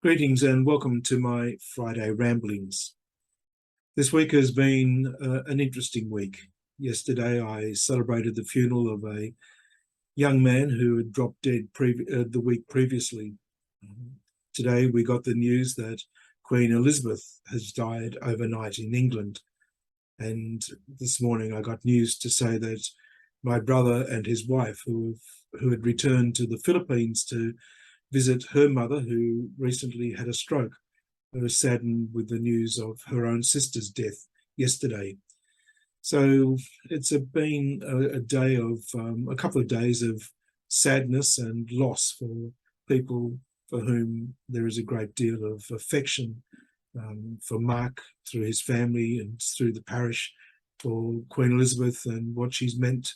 Greetings and welcome to my Friday ramblings. This week has been an interesting week. Yesterday I celebrated the funeral of a young man who had dropped dead the week previously. Today we got the news that Queen Elizabeth has died overnight in England. And this morning I got news to say that my brother and his wife, who had returned to the Philippines to visit her mother, who recently had a stroke, was saddened with the news of her own sister's death yesterday. So it's been a day of a couple of days of sadness and loss for people for whom there is a great deal of affection, for Mark through his family and through the parish, for Queen Elizabeth and what she's meant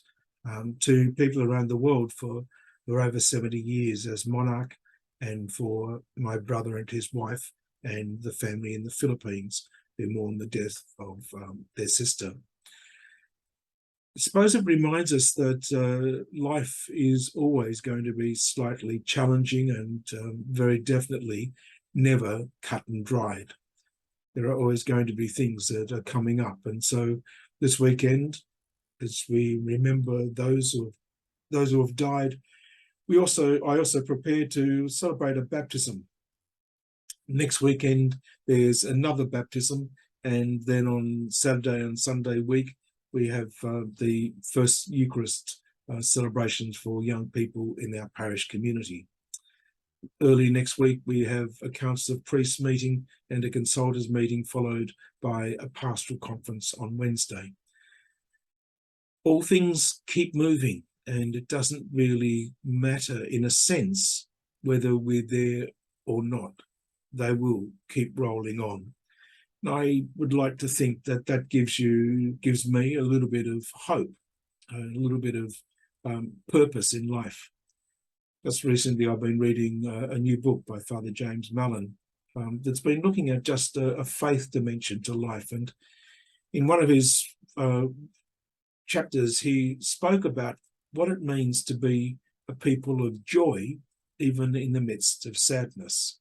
to people around the world for over 70 years as monarch, and for my brother and his wife and the family in the Philippines who mourn the death of their sister. I suppose it reminds us that life is always going to be slightly challenging and very definitely never cut and dried. There are always going to be things that are coming up. And so this weekend, as we remember those who have died, I also prepared to celebrate a baptism. Next weekend, there's another baptism, and then on Saturday and Sunday week, we have the first Eucharist celebrations for young people in our parish community. Early next week, we have a Council of Priests meeting and a Consultors meeting, followed by a pastoral conference on Wednesday. All things keep moving, and it doesn't really matter, in a sense, whether we're there or not. They will keep rolling on. And I would like to think that that gives me a little bit of hope, a little bit of purpose in life. Just recently, I've been reading a new book by Father James Mallon that's been looking at just a faith dimension to life. And in one of his chapters, he spoke about what it means to be a people of joy, even in the midst of sadness.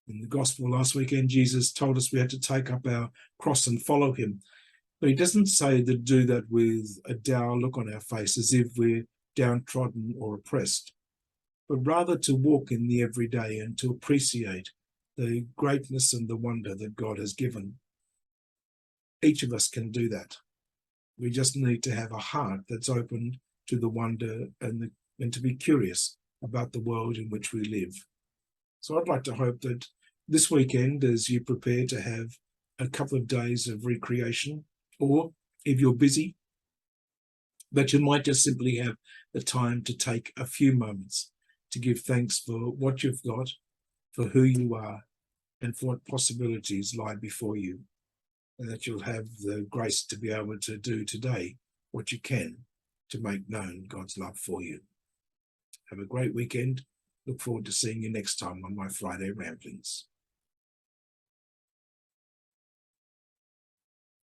In the gospel last weekend, Jesus told us we had to take up our cross and follow him. But he doesn't say to do that with a dour look on our face, as if we're downtrodden or oppressed, but rather to walk in the everyday and to appreciate the greatness and the wonder that God has given. Each of us can do that. We just need to have a heart that's open to the wonder and to be curious about the world in which we live. So I'd like to hope that this weekend, as you prepare to have a couple of days of recreation, or if you're busy, that you might just simply have the time to take a few moments to give thanks for what you've got, for who you are, and for what possibilities lie before you, and that you'll have the grace to be able to do today what you can to make known God's love for you. Have a great weekend. Look forward to seeing you next time on my Friday ramblings.